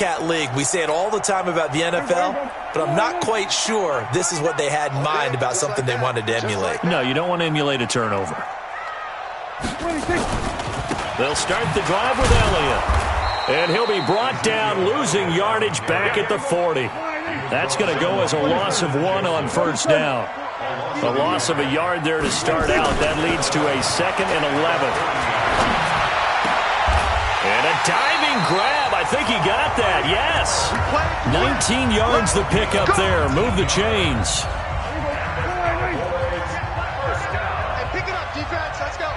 copycat league. We say it all the time about the NFL, but I'm not quite sure this is what they had in mind about something they wanted to emulate. No, you don't want to emulate a turnover. They'll start the drive with Elliott. And he'll be brought down, losing yardage back at the 40. That's going to go as a loss of 1 on first down. A loss of a yard there to start out. That leads to a 2nd and 11. And a diving grab. I think he got that. Yes. 19 yards the pickup there. Move the chains. Pick it up, defense. Let's go.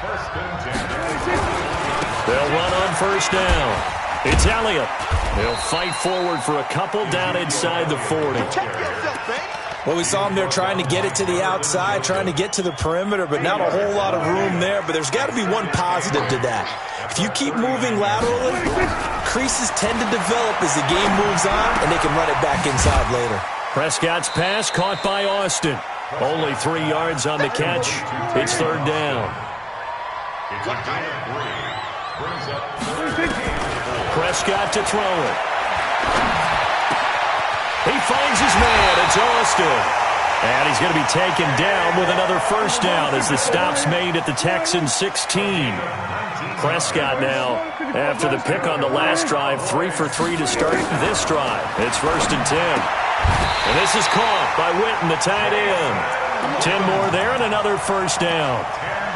They'll run on first down. It's Elliott. They'll fight forward for a couple down inside the 40. Well, we saw him there trying to get it to the outside, trying to get to the perimeter, but not a whole lot of room there. But there's got to be one positive to that. If you keep moving laterally, creases tend to develop as the game moves on, and they can run it back inside later. Prescott's pass caught by Austin. Only 3 yards on the catch. It's third down. Prescott to throw it. He finds his man. It's Austin. And he's going to be taken down with another first down as the stop's made at the Texans' 16. Prescott now, after the pick on the last drive, 3 for 3 to start this drive. It's 1st and 10. And this is caught by Witten, the tight end. 10 more there and another first down.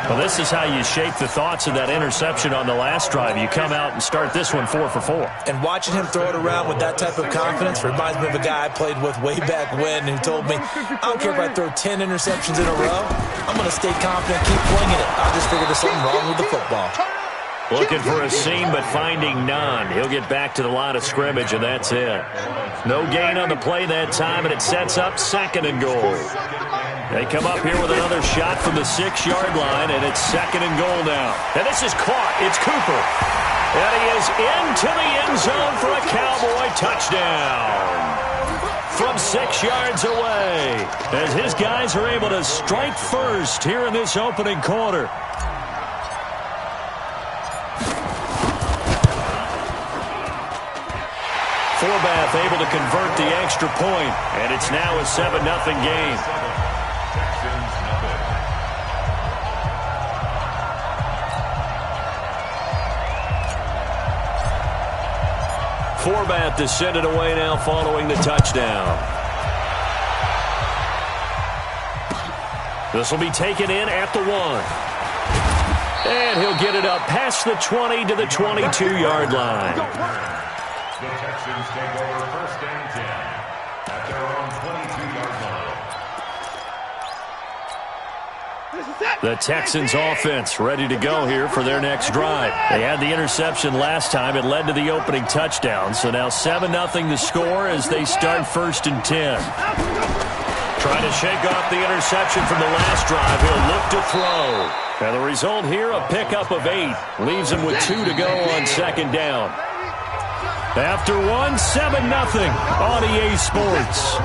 Well, this is how you shape the thoughts of that interception on the last drive. You come out and start this one 4 for 4. And watching him throw it around with that type of confidence reminds me of a guy I played with way back when who told me, I don't care if I throw 10 interceptions in a row. I'm going to stay confident, keep winging it. I just figured there's something wrong with the football. Looking for a seam, but finding none. He'll get back to the line of scrimmage, and that's it. No gain on the play that time, and it sets up 2nd and goal. They come up here with another shot from the 6-yard line, and it's 2nd and goal now. And this is caught. It's Cooper. And he is into the end zone for a Cowboy touchdown. From 6 yards away, as his guys are able to strike first here in this opening quarter. Forbath able to convert the extra point, and it's now a 7-0 game. Forbath to send it away now following the touchdown. This will be taken in at the 1. And he'll get it up past the 20 to the 22-yard line. The Texans take over 1st and 10 at their own 22-yard line. The Texans offense ready to go here for their next drive. They had the interception last time. It led to the opening touchdown. So now 7-0 the score as they start 1st and 10. Trying to shake off the interception from the last drive. He'll look to throw. And the result here, a pickup of 8. Leaves him with 2 to go on 2nd down. After 1, 7-0 on EA Sports.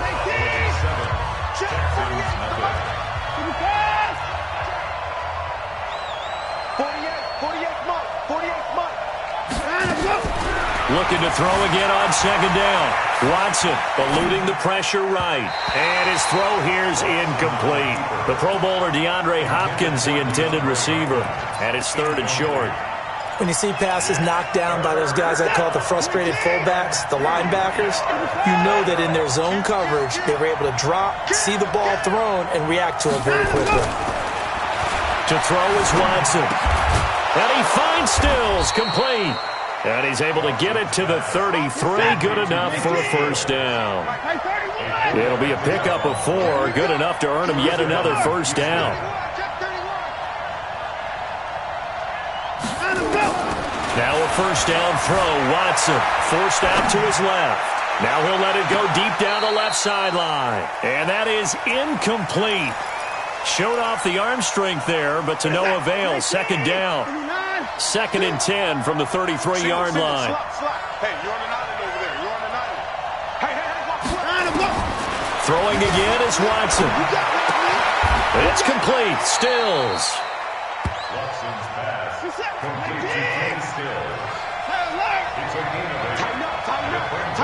Looking to throw again on 2nd down. Watson eluding the pressure right. And his throw here's incomplete. The Pro Bowler DeAndre Hopkins, the intended receiver. And it's 3rd and short. When you see passes knocked down by those guys I call the frustrated fullbacks, the linebackers, you know that in their zone coverage, they were able to drop, see the ball thrown, and react to it very quickly. To throw is Watson. And he finds Stills, complete. And he's able to get it to the 33. Good enough for a first down. It'll be a pickup of 4. Good enough to earn him yet another first down. Now a first down throw. Watson forced out to his left. Now he'll let it go deep down the left sideline. And that is incomplete. Showed off the arm strength there, but to no avail. 2nd down. 2nd and 10 from the 33-yard line. Hey, you're on the 9 over there. You're on the 9. Hey. Throwing again is Watson. It's complete. Stills. Watson's pass complete to Stills. It's a gain of 8.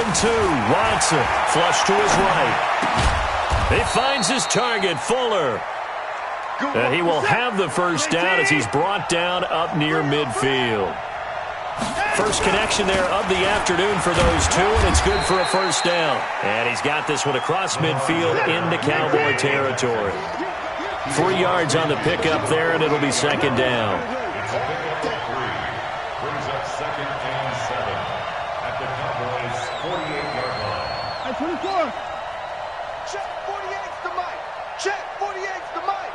and 2. Watson, flush to his right. He finds his target, Fuller. He will have the first down as he's brought down up near midfield. First connection there of the afternoon for those two, and it's good for a first down. And he's got this one across midfield into Cowboy territory. 3 yards on the pickup there, and it'll be second down. It's a pickup of 3. Brings up second and 7 at the Cowboys' 48-yard line. Hey, 24. Check 48's the mic. Check 48's the mic.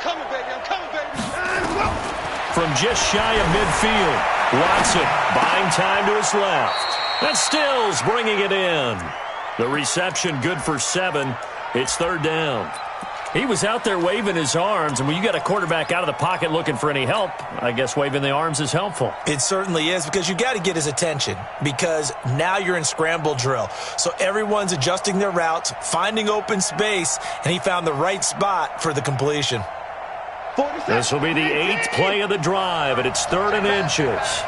Coming, baby. I'm coming, baby. From just shy of midfield, Watson buying time to his left. And Stills bringing it in. The reception good for 7. It's third down. He was out there waving his arms, and when you got a quarterback out of the pocket looking for any help, I guess waving the arms is helpful. It certainly is, because you got to get his attention, because now you're in scramble drill. So everyone's adjusting their routes, finding open space, and he found the right spot for the completion. This will be the 8th play of the drive, and it's 3rd and inches.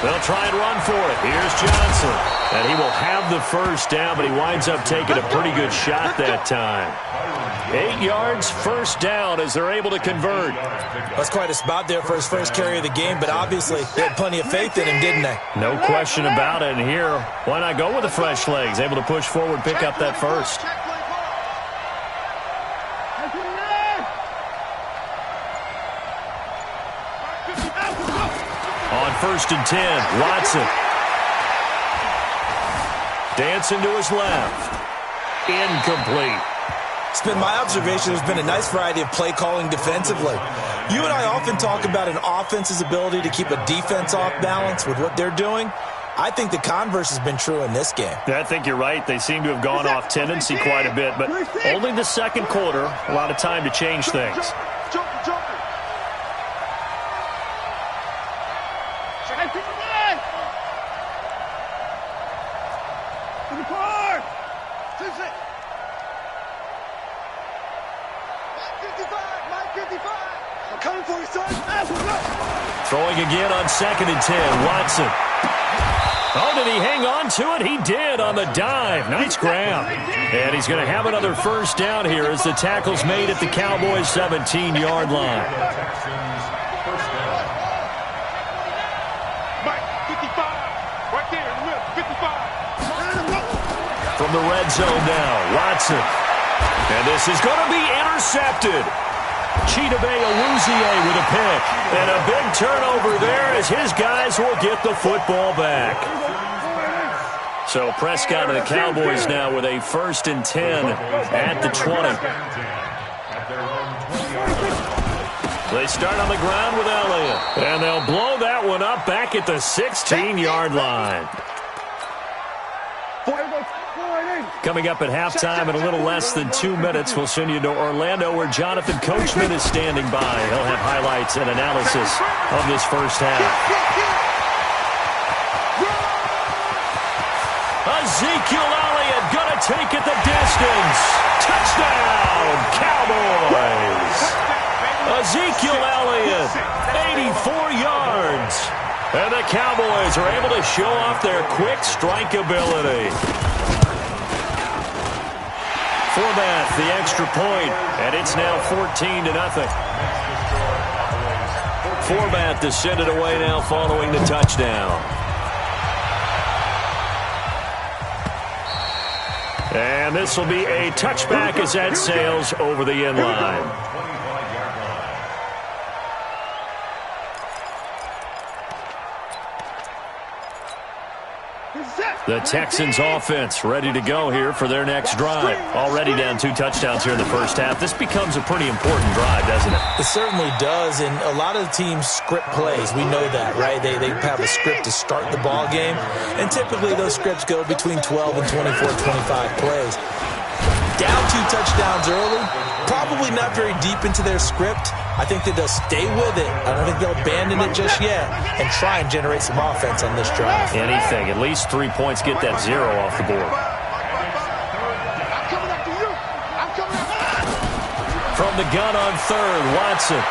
They'll try and run for it. Here's Johnson. And he will have the first down, but he winds up taking a pretty good shot that time. 8 yards, first down as they're able to convert. That's quite a spot there for his first carry of the game, but obviously they had plenty of faith in him, didn't they? No question about it. And here, why not go with the fresh legs? Able to push forward, pick up that first. On 1st and 10, Watson. Dancing to his left. Incomplete. It's been my observation there's been a nice variety of play calling defensively. You and I often talk about an offense's ability to keep a defense off balance with what they're doing. I think the converse has been true in this game. I think you're right. They seem to have gone off tendency quite a bit, but only the second quarter, a lot of time to change things. Throwing again on 2nd and 10, Watson. Oh, did he hang on to it? He did on the dive. Nice grab. And he's going to have another first down here as the tackle's made at the Cowboys' 17-yard line. From the red zone now, Watson. And this is going to be intercepted. Chidobe Awuzie with a pick. And a big turnover there as his guys will get the football back. So Prescott and the Cowboys now with a 1st and 10 at the 20. They start on the ground with Elliott. And they'll blow that one up back at the 16-yard line. Coming up at halftime in a little less than 2 minutes, we'll send you to Orlando where Jonathan Coachman is standing by. He'll have highlights and analysis of this first half. Ezekiel Elliott going to take it the distance. Touchdown, Cowboys. Ezekiel Elliott, 84 yards. And the Cowboys are able to show off their quick strike ability. Format, the extra point, and it's now 14-0. Format to send it away now following the touchdown. And this will be a touchback as that sails over the end line. The Texans offense ready to go here for their next drive. Already down 2 touchdowns here in the first half. This becomes a pretty important drive, doesn't it? It certainly does, and a lot of teams script plays. We know that, right? They have a script to start the ball game, and typically those scripts go between 12 and 24, 25 plays. Down 2 touchdowns early, probably not very deep into their script. I think that they'll stay with it. I don't think they'll abandon it just yet and try and generate some offense on this drive. Anything. At least 3 points, get that 0 off the board. From the gun on 3rd, Watson.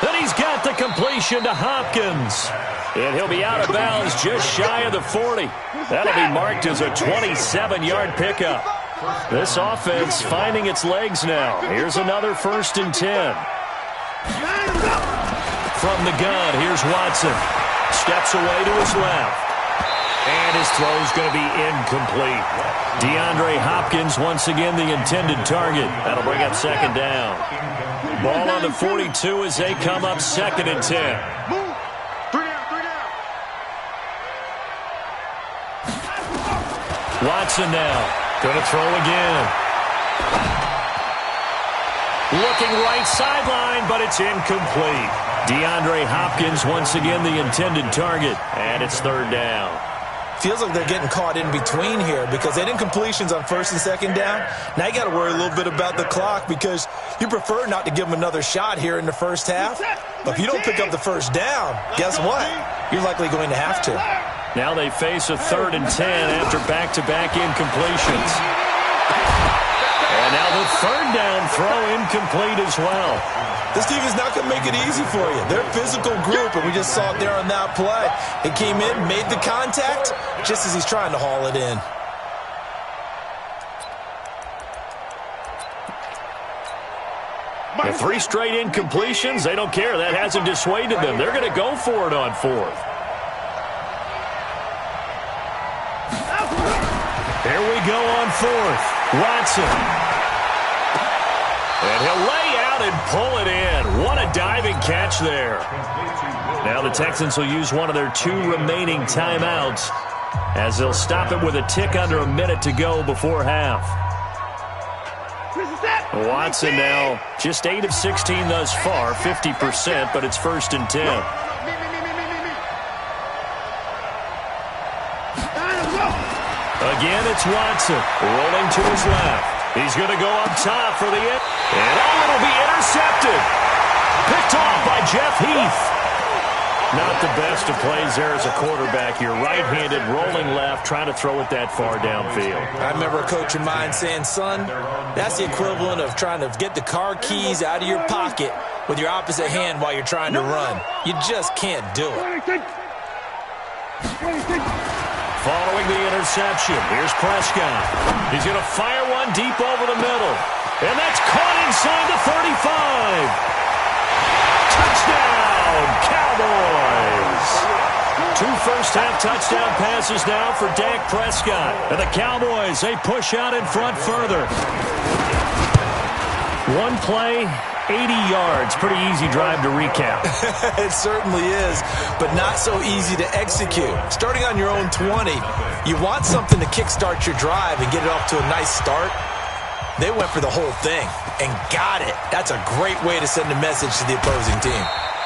Then he's got the completion to Hopkins. And he'll be out of bounds just shy of the 40. That'll be marked as a 27-yard pickup. This offense finding its legs now. Here's another 1st and 10. From the gun, here's Watson. Steps away to his left. And his throw's going to be incomplete. DeAndre Hopkins once again the intended target. That'll bring up 2nd down. Ball on the 42 as they come up 2nd and 10. Watson now. Going to throw again. Looking right sideline, but it's incomplete. DeAndre Hopkins once again the intended target. And it's 3rd down. Feels like they're getting caught in between here because they didn't incompletions on 1st and 2nd down. Now you got to worry a little bit about the clock because you prefer not to give them another shot here in the first half. But if you don't pick up the 1st down, guess what? You're likely going to have to. Now they face a 3rd and 10 after back-to-back incompletions. And now the 3rd down throw incomplete as well. This team is not going to make it easy for you. They're a physical group, and we just saw it there on that play. It came in, made the contact, just as he's trying to haul it in. The 3 straight incompletions, they don't care. That hasn't dissuaded them. They're going to go for it on 4th. Here we go on 4th. Watson. And he'll lay out and pull it in. What a diving catch there. Now the Texans will use one of their 2 remaining timeouts as they'll stop it with a tick under a minute to go before half. Watson now just 8 of 16 thus far, 50%, but it's 1st and 10. Again, it's Watson rolling to his left. He's going to go up top for the end. And it'll be intercepted. Picked off by Jeff Heath. Not the best of plays there as a quarterback. You're right-handed, rolling left, trying to throw it that far downfield. I remember a coach of mine saying, son, that's the equivalent of trying to get the car keys out of your pocket with your opposite hand while you're trying to run. You just can't do it. Following the interception, here's Prescott. He's going to fire one deep over the middle. And that's caught inside the 35. Touchdown, Cowboys. 2 first-half touchdown passes now for Dak Prescott. And the Cowboys, they push out in front further. 1 play, 80 yards. Pretty easy drive to recap. It certainly is, but not so easy to execute. Starting on your own 20, you want something to kickstart your drive and get it off to a nice start. They went for the whole thing and got it. That's a great way to send a message to the opposing team.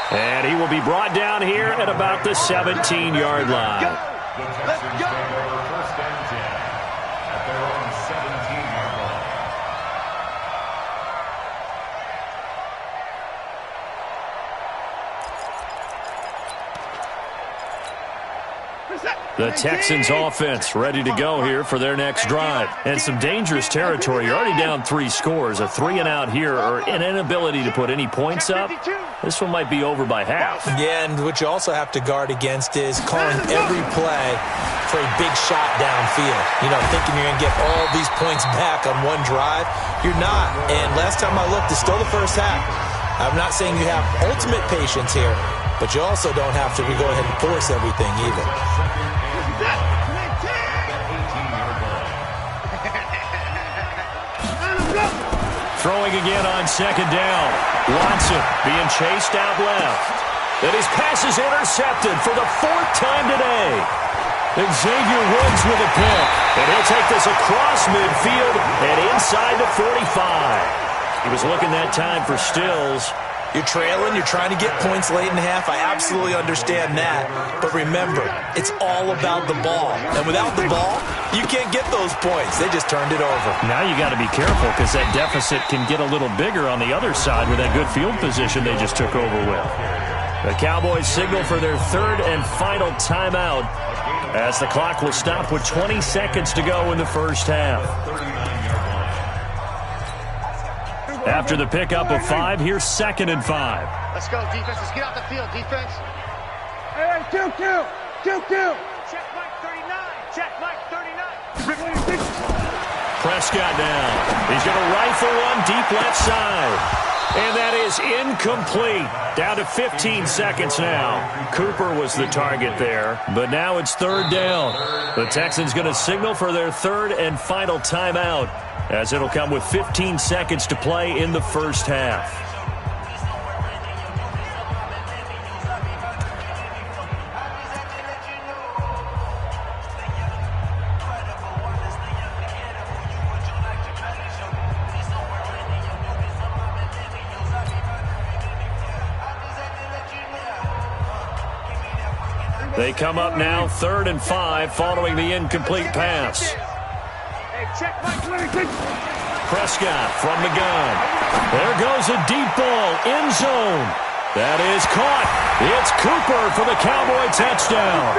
And he will be brought down here at about the 17-yard line. Let's go. 1st and 10 at their own 17-yard line. The Texans offense ready to go here for their next drive. And some dangerous territory. You're already down 3 scores. A 3-and-out here or an inability to put any points up. This one might be over by half. Yeah, and what you also have to guard against is calling every play for a big shot downfield. You know, thinking you're going to get all these points back on one drive. You're not. And last time I looked, it's still the first half. I'm not saying you have ultimate patience here, but you also don't have to go ahead and force everything either. Throwing again on 2nd down. Watson being chased out left. And his pass is intercepted for the 4th time today. Xavier Woods with a pick. And he'll take this across midfield and inside the 45. He was looking that time for Stills. You're trailing, you're trying to get points late in the half. I absolutely understand that. But remember, it's all about the ball. And without the ball, you can't get those points. They just turned it over. Now you got to be careful because that deficit can get a little bigger on the other side with that good field position they just took over with. The Cowboys signal for their 3rd and final timeout as the clock will stop with 20 seconds to go in the first half. After the pickup of 5, here's 2nd and 5. Let's go, defense. Let's get out the field, defense. Hey, 2-2. 2-2. Check Mike 39. Check Mike 39. Prescott now. He's going to rifle one deep left side. And that is incomplete. Down to 15 seconds now. Cooper was the target there, but now it's third down. The Texans going to signal for their third and final timeout, as it'll come with 15 seconds to play in the first half. They come up now, 3rd and 5, following the incomplete pass. Prescott from the gun. There goes a deep ball, end zone. That is caught. It's Cooper for the Cowboy touchdown.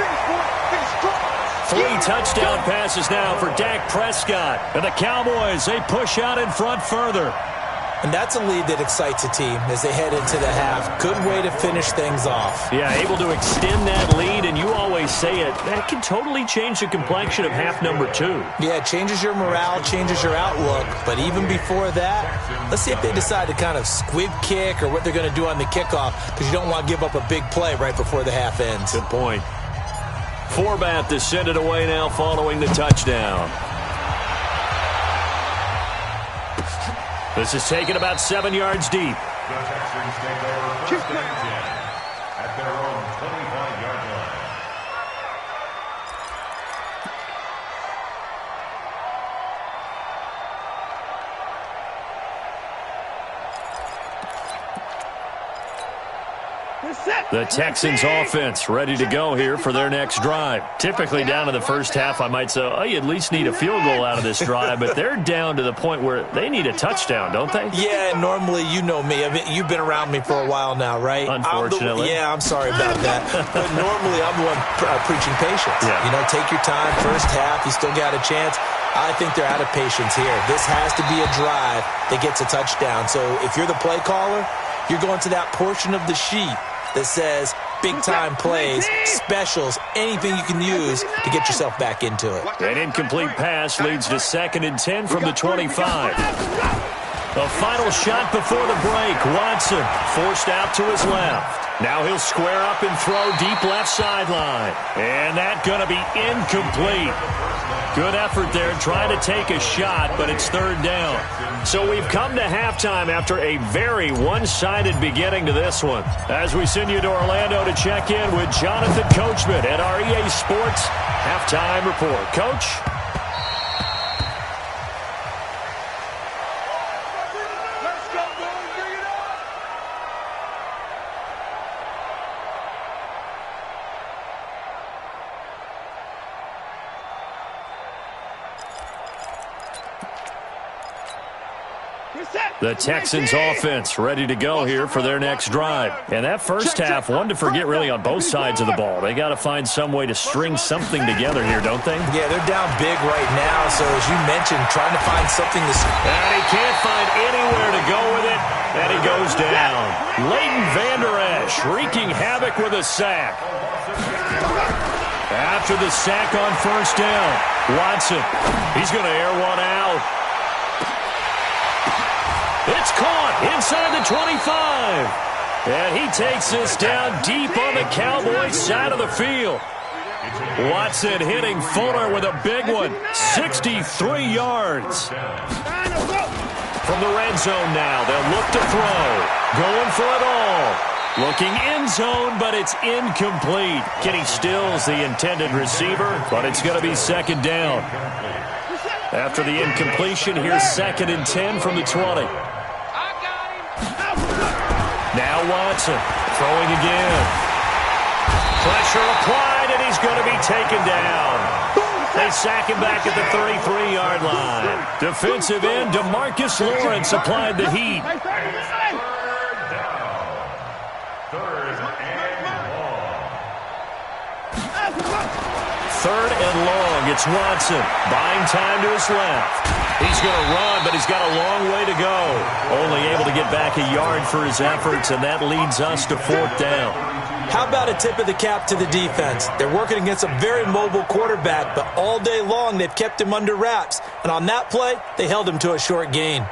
3 touchdown passes now for Dak Prescott. And the Cowboys, they push out in front further. And that's a lead that excites a team as they head into the half. Good way to finish things off. Yeah, able to extend that lead, and you always say it, that can totally change the complexion of half number 2. Yeah, it changes your morale, changes your outlook. But even before that, let's see if they decide to kind of squib kick or what they're going to do on the kickoff, because you don't want to give up a big play right before the half ends. Good point. Forbath to send it away now following the touchdown. This is taken about 7 yards deep. The Texans take over first and 10 at their own 25-yard line. The Texans offense ready to go here for their next drive. Typically down in the first half, I might say, oh, you at least need a field goal out of this drive, but they're down to the point where they need a touchdown, don't they? Yeah, normally, you know me. I mean, you've been around me for a while now, right? Unfortunately. I'm sorry about that. But normally, I'm the one preaching patience. Yeah. You know, take your time. First half, you still got a chance. I think they're out of patience here. This has to be a drive that gets a touchdown. So if you're the play caller, you're going to that portion of the sheet that says big-time plays, specials, anything you can use to get yourself back into it. An incomplete pass leads to 2nd and 10 from the 25. A final shot before the break. Watson forced out to his left. Now he'll square up and throw deep left sideline. And that's going to be incomplete. Good effort there trying to take a shot, but it's 3rd down. So we've come to halftime after a very one-sided beginning to this one. As we send you to Orlando to check in with Jonathan Coachman at our EA Sports Halftime Report. Coach? The Texans offense ready to go here for their next drive. And that first half, one to forget really on both sides of the ball. They got to find some way to string something together here, don't they? Yeah, they're down big right now. So as you mentioned, trying to find something to... And he can't find anywhere to go with it. And he goes down. Leighton Vander Esch wreaking havoc with a sack. After the sack on first down, Watson, he's going to air one out. It's caught inside the 25. And he takes this down deep on the Cowboys side of the field. Watson hitting Fuller with a big one. 63 yards. From the red zone now, they'll look to throw. Going for it all. Looking end zone, but it's incomplete. Kenny Stills, the intended receiver, but it's going to be 2nd down. After the incompletion, here's 2nd and 10 from the 20. Now Watson throwing again. Pressure applied, and he's going to be taken down. They sack him back at the 33-yard line. Defensive end DeMarcus Lawrence applied the heat. Third and long. It's Watson buying time to his left. He's going to run, but he's got a long way to go. Only able to get back a yard for his efforts, and that leads us to 4th down. How about a tip of the cap to the defense? They're working against a very mobile quarterback, but all day long they've kept him under wraps. And on that play, they held him to a short gain.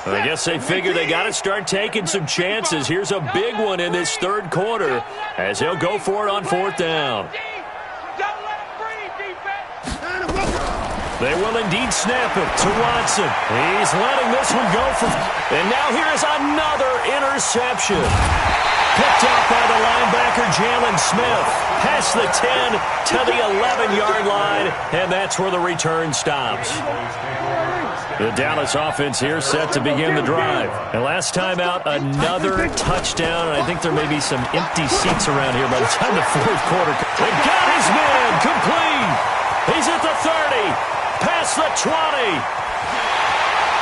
I guess they figure they got to start taking some chances. Here's a big one in this third quarter as he'll go for it on fourth down. They will indeed snap it to Watson. He's letting this one go for... And now here's another interception. Picked up by the linebacker, Jalen Smith. Past the 10 to the 11-yard line, and that's where the return stops. The Dallas offense here set to begin the drive. And last time out, another touchdown. And I think there may be some empty seats around here by the time the fourth quarter. They got his man complete. He's at the 30. Past the 20.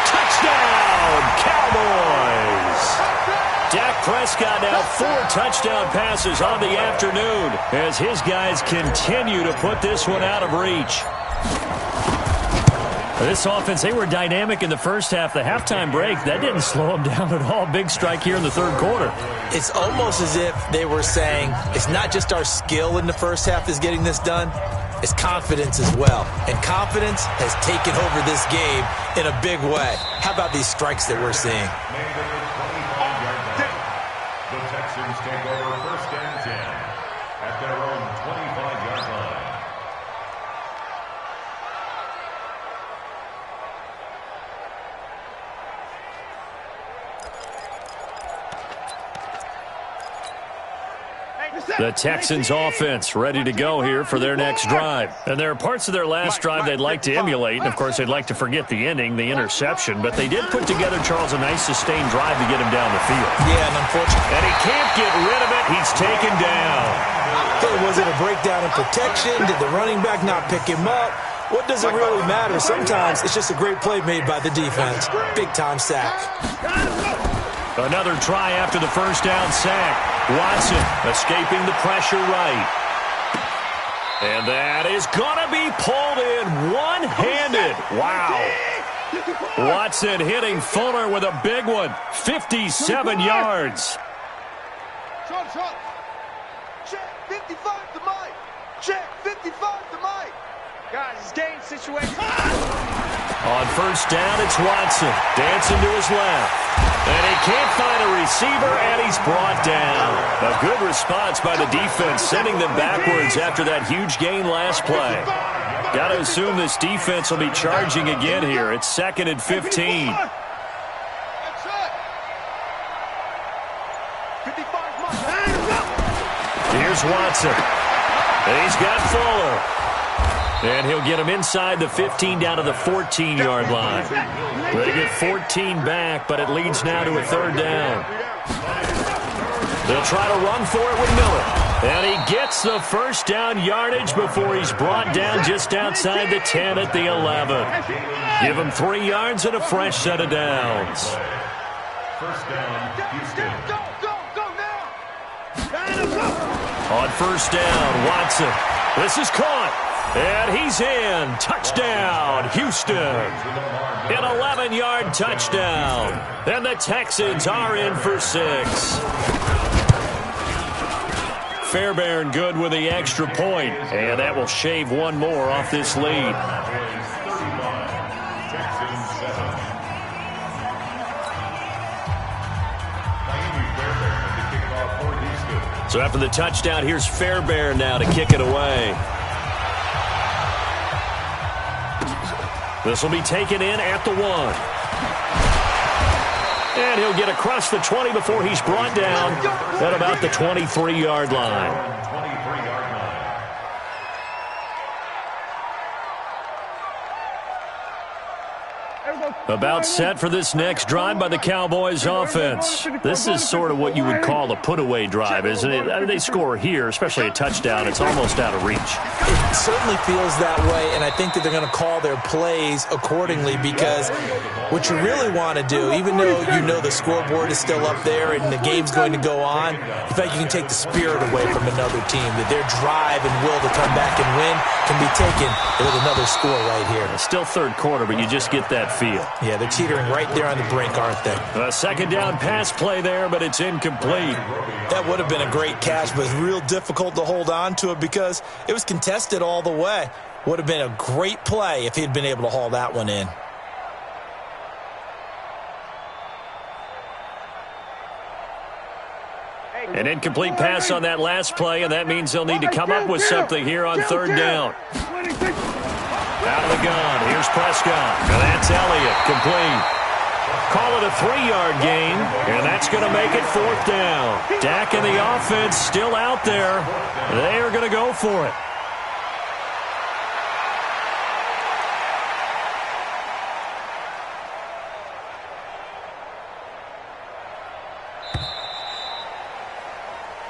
Touchdown, Cowboys. Dak Prescott now 4 touchdown passes on the afternoon as his guys continue to put this one out of reach. This offense, they were dynamic in the first half. The halftime break, that didn't slow them down at all. Big strike here in the third quarter. It's almost as if they were saying, it's not just our skill in the first half is getting this done, it's confidence as well. And confidence has taken over this game in a big way. How about these strikes that we're seeing? The Texans take over first and 10 at their own 25-yard line. The Texans offense ready to go here for their next drive. And there are parts of their last drive they'd like to emulate. And, of course, they'd like to forget the ending, the interception. But they did put together, Charles, a nice sustained drive to get him down the field. Yeah, and unfortunately. And he can't get rid of it. He's taken down. Hey, was it a breakdown in protection? Did the running back not pick him up? What does it really matter? Sometimes it's just a great play made by the defense. Big-time sack. Another try after the first down sack. Watson escaping the pressure right. And that is going to be pulled in one-handed. Wow. Watson hitting Fuller with a big one. 57 yards. Check 55 to Mike. Check 55 to Mike. Guys, it's game situation. On first down, it's Watson. Dancing to his left. And he can't find a receiver, and he's brought down. A good response by the defense, sending them backwards after that huge gain last play. Got to assume this defense will be charging again here. It's 2nd and 15. Here's Watson. He's got Fuller. And he'll get him inside the 15 down to the 14-yard line. They get 14 back, but it leads now to a third down. They'll try to run for it with Miller. And he gets the first down yardage before he's brought down just outside the 10 at the 11. Give him 3 yards and a fresh set of downs. First down, Houston. On first down, Watson. This is caught. And he's in. Touchdown, Houston. An 11-yard touchdown. And the Texans are in for 6. Fairbairn good with the extra point. And that will shave one more off this lead. So after the touchdown, here's Fairbairn now to kick it away. This will be taken in at the 1. And he'll get across the 20 before he's brought down at about the 23-yard line. About set for this next drive by the Cowboys offense. This is sort of what you would call a put-away drive, isn't it? They score here, especially a touchdown. It's almost out of reach. It certainly feels that way, and I think that they're going to call their plays accordingly because what you really want to do, even though you know the scoreboard is still up there and the game's going to go on, in fact, you can take the spirit away from another team, that their drive and will to come back and win can be taken with another score right here. Still third quarter, but you just get that feel. Yeah, they're teetering right there on the brink, aren't they? A second down pass play there, but it's incomplete. That would have been a great catch, but it's real difficult to hold on to it because it was contested all the way. Would have been a great play if he'd been able to haul that one in. An incomplete pass on that last play, and that means they'll need to come up with something here on third down. Out of the gun, here's Prescott. And that's Elliott, complete. Call it a 3-yard gain, and that's going to make it fourth down. Dak and the offense still out there. They are going to go for it.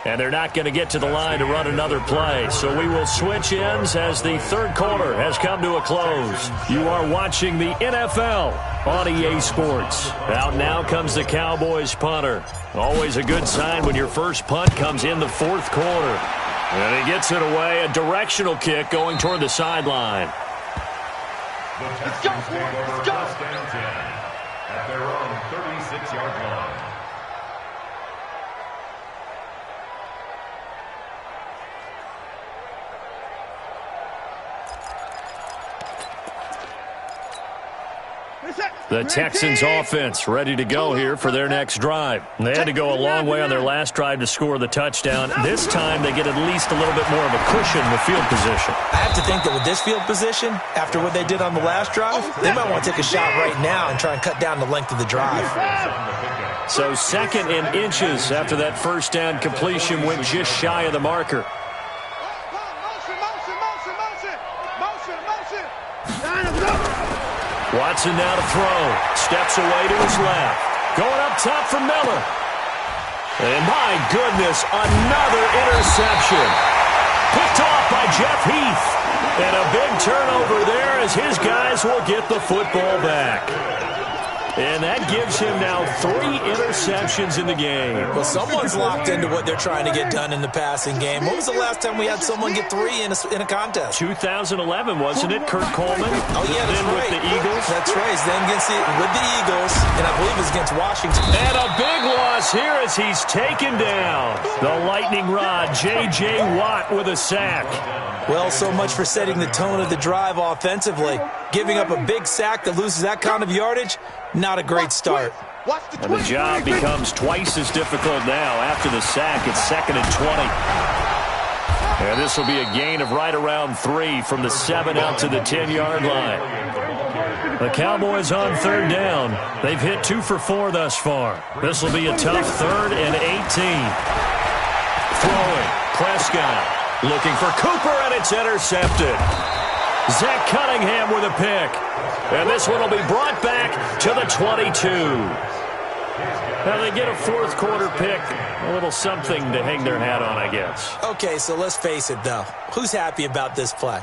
And they're not going to get to the line to run another play. So we will switch ends as the third quarter has come to a close. You are watching the NFL on EA Sports. Out now comes the Cowboys punter. Always a good sign when your first punt comes in the fourth quarter. And he gets it away. A directional kick going toward the sideline. Let's go, let's go. At their own 36-yard line. The Texans offense ready to go here for their next drive. They had to go a long way on their last drive to score the touchdown. This time they get at least a little bit more of a cushion with field position. I have to think that with this field position, after what they did on the last drive, they might want to take a shot right now and try and cut down the length of the drive. So second in inches after that first down completion went just shy of the marker. Watson now to throw. Steps away to his left. Going up top for Miller. And my goodness, another interception. Picked off by Jeff Heath. And a big turnover there as his guys will get the football back. And that gives him now 3 interceptions in the game. Well, someone's locked into what they're trying to get done in the passing game. When was the last time we had someone get 3 in a contest? 2011, wasn't it? Kurt Coleman? Oh, yeah, that's then right. with the Eagles. That's right. Then with the Eagles, and I believe it's against Washington. And a big loss here as he's taken down. The lightning rod, J.J. Watt with a sack. Well, so much for setting the tone of the drive offensively. Giving up a big sack that loses that kind of yardage, not a great start. And the job becomes twice as difficult now. After the sack, it's 2nd and 20. And this will be a gain of right around 3 from the 7 out to the 10-yard line. The Cowboys on third down. They've hit 2 for 4 thus far. This will be a tough 3rd and 18. Throwing, Prescott. Looking for Cooper, and it's intercepted. Zach Cunningham with a pick. And this one will be brought back to the 22. Now they get a fourth quarter pick. A little something to hang their hat on, I guess. Okay, so let's face it, though. Who's happy about this play?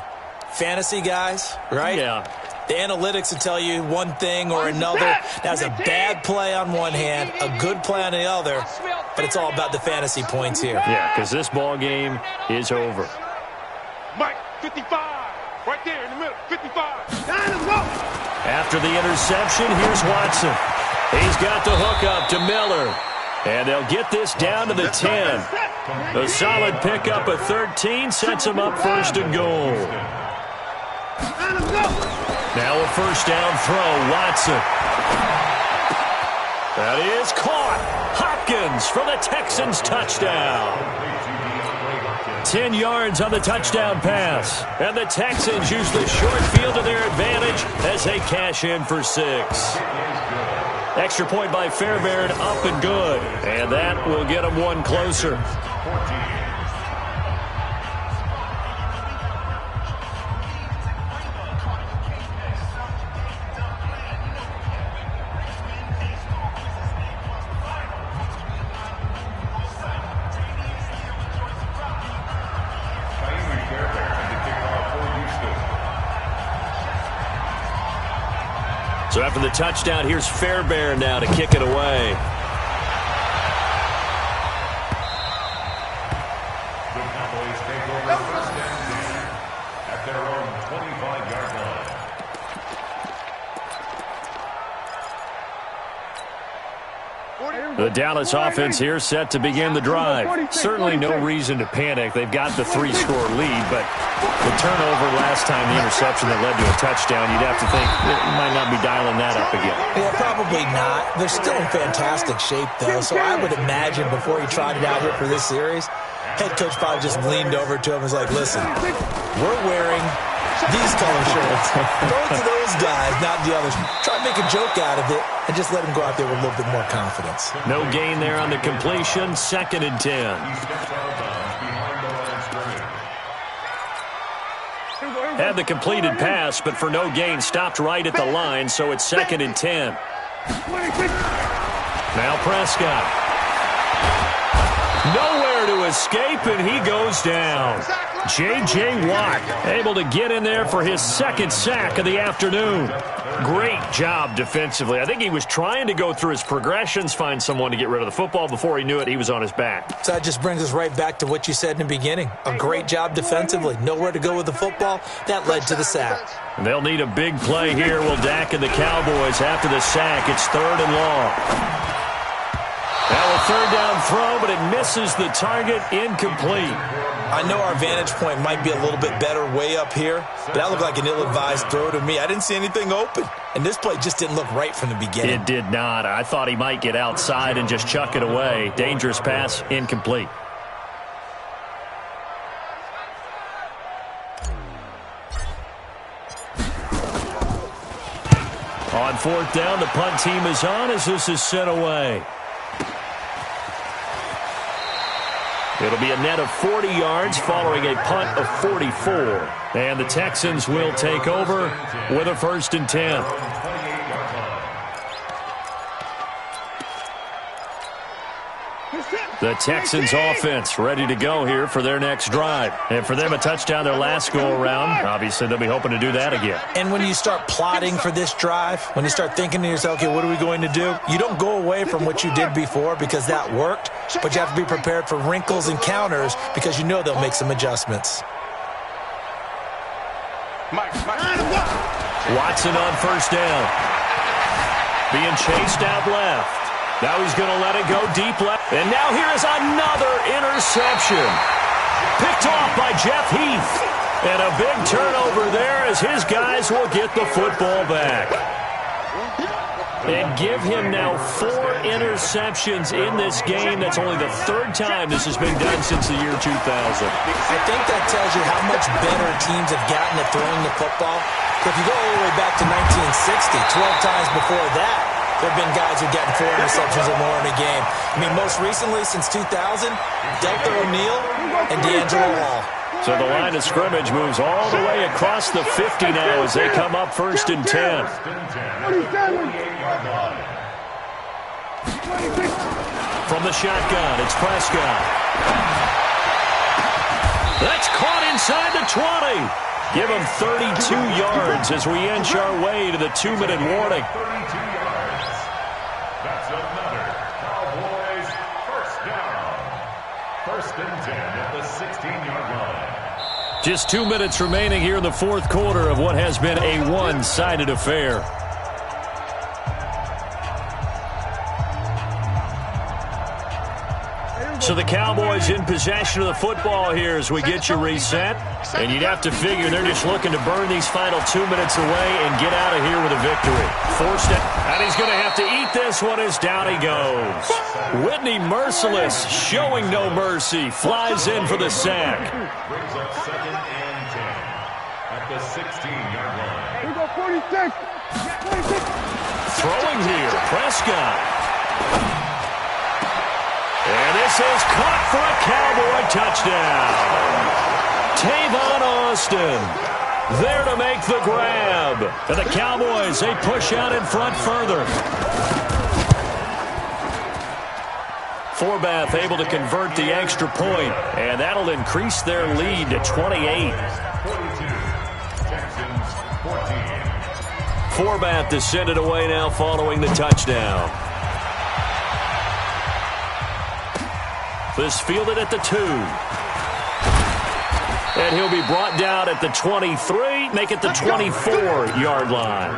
Fantasy guys, right? Yeah. The analytics will tell you one thing or another. That's a bad play on one hand, a good play on the other, but it's all about the fantasy points here. Yeah, because this ball game is over. Mike, 55. Right there in the middle, 55. After the interception, here's Watson. He's got the hook up to Miller. And they'll get this down to the 10. A solid pickup of 13 sets him up 1st and goal. Now a first down throw, Watson. That is caught. Hopkins for the Texans touchdown. 10 yards on the touchdown pass. And the Texans use the short field to their advantage as they cash in for 6. Extra point by Fairbairn, up and good. And that will get them 1 closer. So after the touchdown, here's Fairbairn now to kick it away. The Cowboys take over 1st and 10 at their own 25-yard line. The Dallas offense here set to begin the drive. Certainly no reason to panic. They've got the 3-score lead, but the turnover last time, the interception that led to a touchdown, you'd have to think it might not be dialing that up again. Yeah, probably not. They're still in fantastic shape, though, so I would imagine before he trotted out here for this series, head coach probably just leaned over to him and was like, listen, we're wearing these color shirts. Throw it to those guys, not the others. Try to make a joke out of it and just let him go out there with a little bit more confidence. No gain there on the completion. 2nd and 10. Had the completed pass, but for no gain, stopped right at the line, so it's 2nd and 10. Now Prescott. Nowhere to escape, and he goes down. J.J. Watt able to get in there for his 2nd sack of the afternoon. Great job defensively. I think he was trying to go through his progressions, find someone to get rid of the football. Before he knew it, he was on his back. So that just brings us right back to what you said in the beginning. A great job defensively. Nowhere to go with the football. That led to the sack. They'll need a big play here. Will Dak and the Cowboys after the sack. It's 3rd and long. Now a 3rd down throw, but it misses the target. Incomplete. I know our vantage point might be a little bit better way up here, but that looked like an ill-advised throw to me. I didn't see anything open, and this play just didn't look right from the beginning. It did not. I thought he might get outside and just chuck it away. Dangerous pass, incomplete. On 4th down, the punt team is on as this is sent away. It'll be a net of 40 yards following a punt of 44. And the Texans will take over with a 1st and 10. The Texans offense ready to go here for their next drive. And for them, a touchdown their last go-around. Obviously, they'll be hoping to do that again. And when you start plotting for this drive, when you start thinking to yourself, okay, what are we going to do? You don't go away from what you did before because that worked, but you have to be prepared for wrinkles and counters because you know they'll make some adjustments. Watson on 1st down. Being chased out left. Now he's going to let it go deep left. And now here is another interception. Picked off by Jeff Heath. And a big turnover there as his guys will get the football back. And give him now 4 interceptions in this game. That's only the 3rd time this has been done since the year 2000. I think that tells you how much better teams have gotten at throwing the football. If you go all the way back to 1960, 12 times before that, there have been guys who've gotten 4 interceptions or more in a game. I mean, most recently, since 2000, Delta O'Neal and D'Angelo Hall. So the line of scrimmage moves all the way across the 50 now as they come up 1st and 10. From the shotgun, it's Prescott. That's caught inside the 20. Give him 32 yards as we inch our way to the 2-minute warning. That's another Cowboys 1st down. 1st and 10 at the 16-yard line. Just 2 minutes remaining here in the 4th quarter of what has been a one-sided affair. So the Cowboys in possession of the football here as we get you reset. And you'd have to figure they're just looking to burn these final 2 minutes away and get out of here with a victory. Forced it, and he's going to have to eat this one as down he goes. Whitney Merciless showing no mercy. Flies in for the sack. Brings up 2nd and 10 at the 16-yard line. We go 46. Throwing here, Prescott. And this is caught for a Cowboy touchdown. Tavon Austin there to make the grab. And the Cowboys, they push out in front further. Forbath able to convert the extra point, and that'll increase their lead to 28. 42. Texans 14. Forbath to send it away now following the touchdown. This fielded at the 2. And he'll be brought down at the 23, make it the 24-yard line.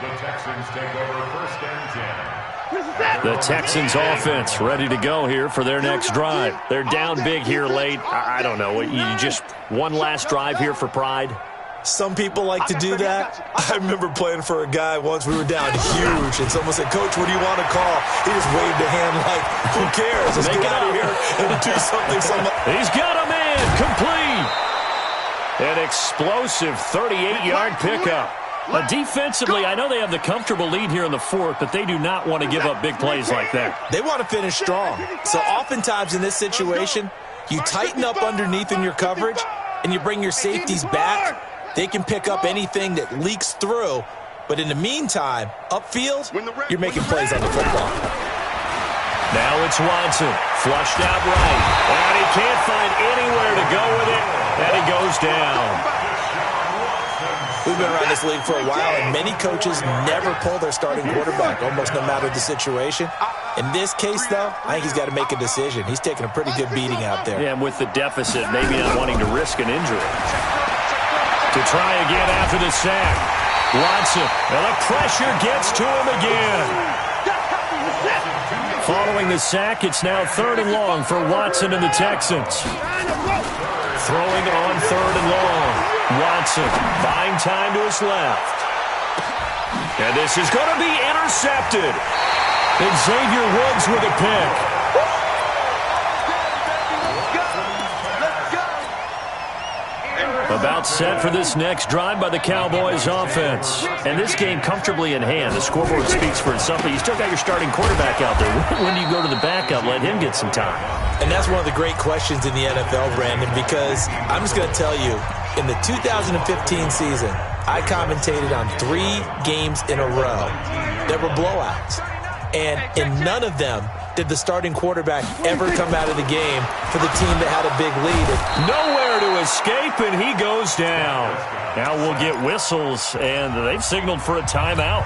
The Texans take over 1st and 10 The Texans offense ready to go here for their next drive. They're down big here late. I don't know. You just one last drive here for pride? Some people like to do that. I remember playing for a guy once. We were down huge, and someone said, "Coach, what do you want to call?" He just waved a hand like, "Who cares? Let's get out of here and do something." He's got a man complete. An explosive 38-yard pickup. Defensively, I know they have the comfortable lead here in the fourth, but they do not want to give up big plays like that. They want to finish strong. So oftentimes in this situation, you tighten up underneath in your coverage, and you bring your safeties back. They can pick up anything that leaks through. But in the meantime, upfield, you're making plays on the football. Now it's Watson, flushed out right. And he can't find anywhere to go with it, and he goes down. We've been around this league for a while, and many coaches never pull their starting quarterback, almost no matter the situation. In this case, though, I think he's got to make a decision. He's taking a pretty good beating out there. Yeah, and with the deficit, maybe not wanting to risk an injury. To try again after the sack. Watson, and the pressure gets to him again. Following the sack, it's now 3rd and long for Watson and the Texans. Throwing on 3rd and long. Watson buying time to his left. And this is going to be intercepted. Xavier Woods with a pick. About set for this next drive by the Cowboys offense. And this game comfortably in hand. The scoreboard speaks for itself, but you still got your starting quarterback out there. When do you go to the backup, let him get some time? And that's one of the great questions in the NFL, Brandon, because I'm just going to tell you, in the 2015 season, I commentated on 3 games in a row. There were blowouts. And in none of them did the starting quarterback ever come out of the game for the team that had a big lead. Nowhere to escape, and he goes down. Now we'll get whistles, and they've signaled for a timeout.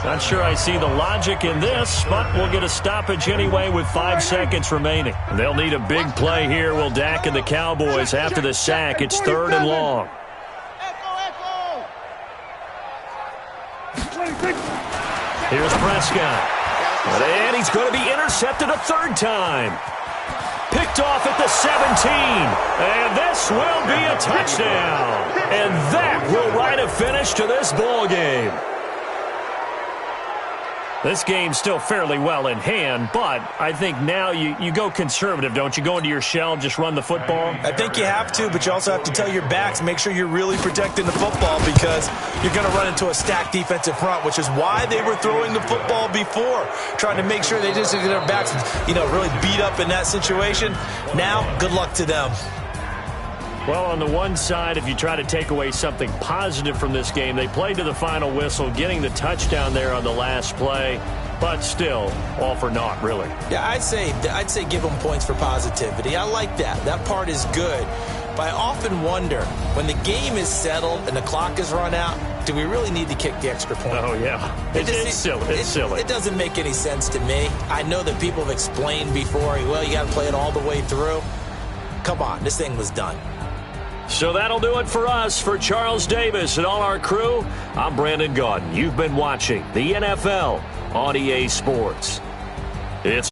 Not sure I see the logic in this, but we'll get a stoppage anyway with 5 seconds remaining. They'll need a big play here. Will Dak and the Cowboys after the sack. It's 3rd and long. Here's Prescott. And he's going to be intercepted a 3rd time. Picked off at the 17. And this will be a touchdown. And that will write a finish to this ball game. This game's still fairly well in hand, but I think now you go conservative, don't you? Go into your shell, just run the football? I think you have to, but you also have to tell your backs, make sure you're really protecting the football because you're going to run into a stacked defensive front, which is why they were throwing the football before, trying to make sure they just get their backs, really beat up in that situation. Now, good luck to them. Well, on the one side, if you try to take away something positive from this game, they played to the final whistle, getting the touchdown there on the last play, but still, all for naught, really. Yeah, I'd say give them points for positivity. I like that. That part is good. But I often wonder, when the game is settled and the clock is run out, do we really need to kick the extra point? Oh, yeah. It's silly. It's silly. It doesn't make any sense to me. I know that people have explained before, well, you got to play it all the way through. Come on, this thing was done. So that'll do it for us. For Charles Davis and all our crew, I'm Brandon Gaudin. You've been watching the NFL on EA Sports. It's